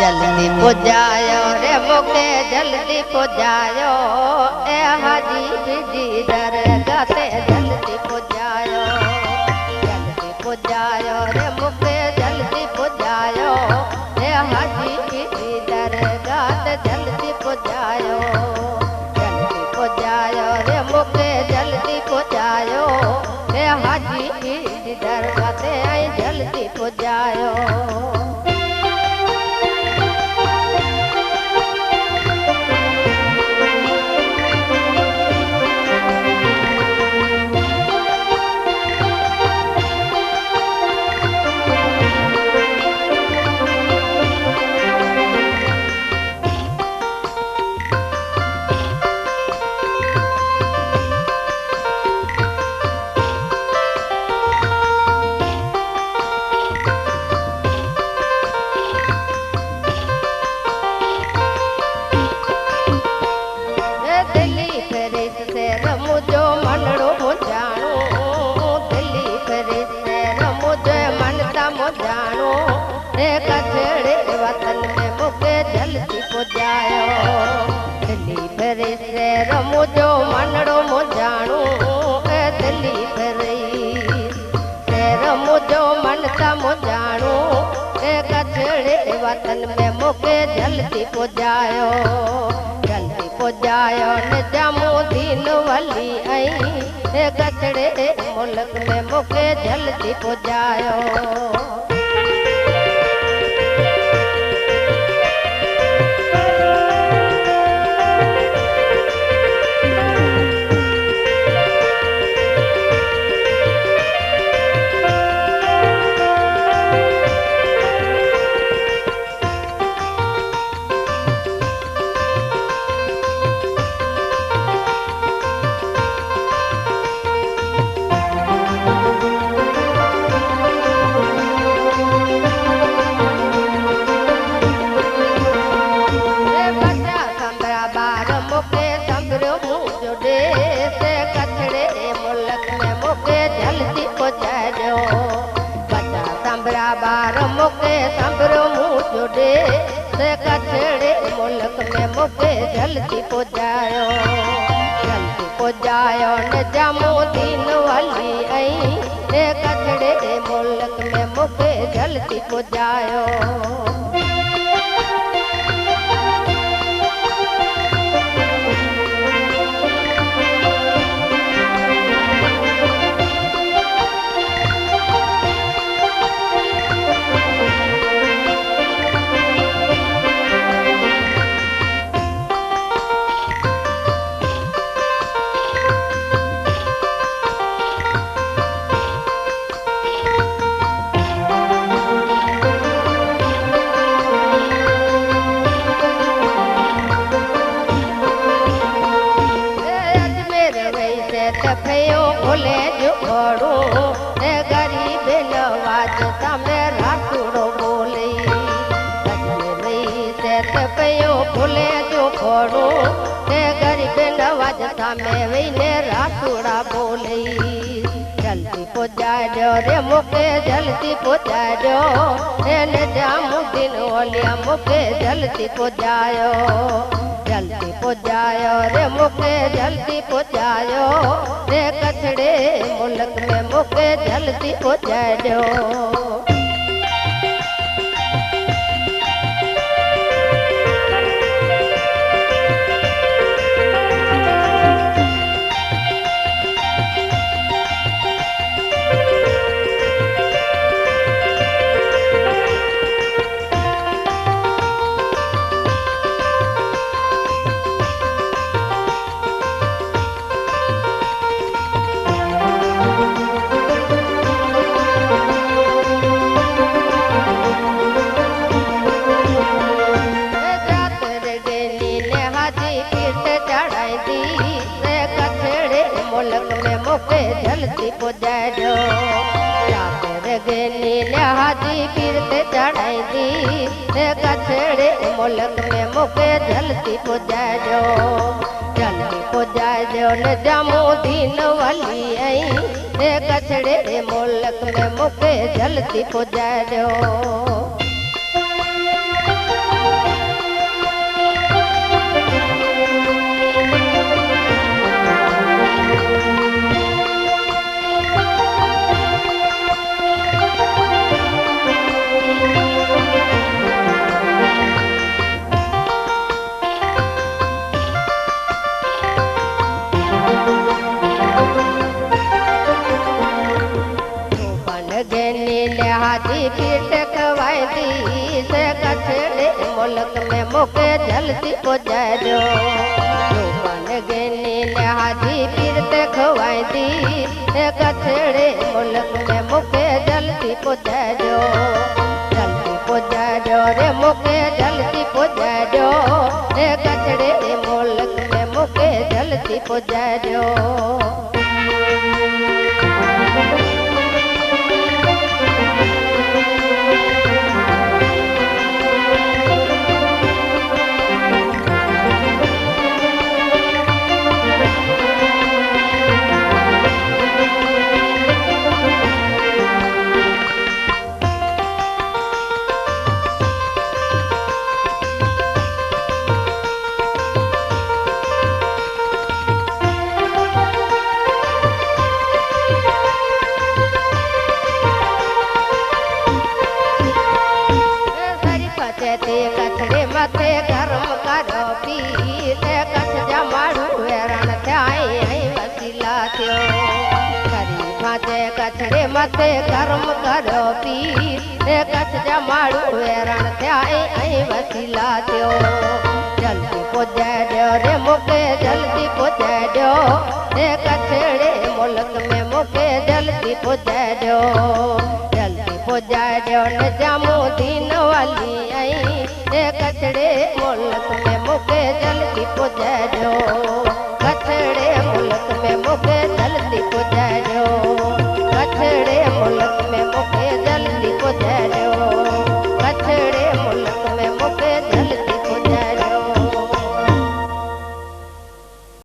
जल्दी पुजायो रे मुके जल्दी पुजायो ए हाजी बीजी दरगाह ते जल्दी पुजायो रे मुके जल्दी पुजायो ए हाजी बीजी दरगाह ते जल्दी पुजायो रे मुके जल्दी पुजायो ए हाजी बीजी दरगाह ते आई जल्दी पुजायो। वतन में मुके जल्दी पुजायो दिल्ली फेरे से मुझो मनड़ो मुजाणो ए दिल्ली फेरे से मुझो मनता मुजाणो ए कछड़े वतन में मुके जल्दी पुजायो निजामो दीन वली आई ए कछड़े मुल्क में मुके जल्दी पुजायो। जल्दी पुजायो बच्चा संभरा बार मुके संभरो मुँह जुड़े से कछड़े मुल्क में मुके जल्दी पुजायो निजामो दीन वाली आई से कछड़े मुल्क में मुके जल्दी पुजायो। बोले जो बड़ो ए गरीब नवाज सामने रातुड़ो बोले से तपयो बोले जो बड़ो ए गरीब नवाज सामने वहीने रातुड़ा बोले जल्दी पुजायो रे मुके जल्दी पुजायो ए निजामुद्दीन औलिया मुके जल्दी पुजायो रे मुके जल्दी पुजायो रे कछड़े मुल्क में मुके जल्दी पुजायो। मुल्क में मुके जल्दी पुजायो हाजी पीरते चढ़ाई दी कछड़े मुल्क में मुके जल्दी पुजायो निजामो दीन वाली आई कछड़े मुल्क में मुके जल्दी पुजायो। मुल्क में मुके जल्दी पुजायो बन गेनी ने हाजी पीर ते खवाई दी कछड़े मुल्क में मुके जल्दी पुजायो रे मुके जल्दी पुजायो कछड़े मुल्क में मुके जल्दी पुजायो कछड़े मथे गरम करो पीर कछ जमाड़ू हेरण आई वसीला थियो करी माथे कछड़े मथे गरम करो पीर कछ जमाड़ू हेरण आई वसीला थियो जल्दी पुजायो रे मुके जल्दी पुजायो कछड़े मुल्क में मुके जल्दी पुजायो जल्दी पुजायो न जामू दीन वाली आई कछड़े मुल्क में मुके जल्दी पुजायो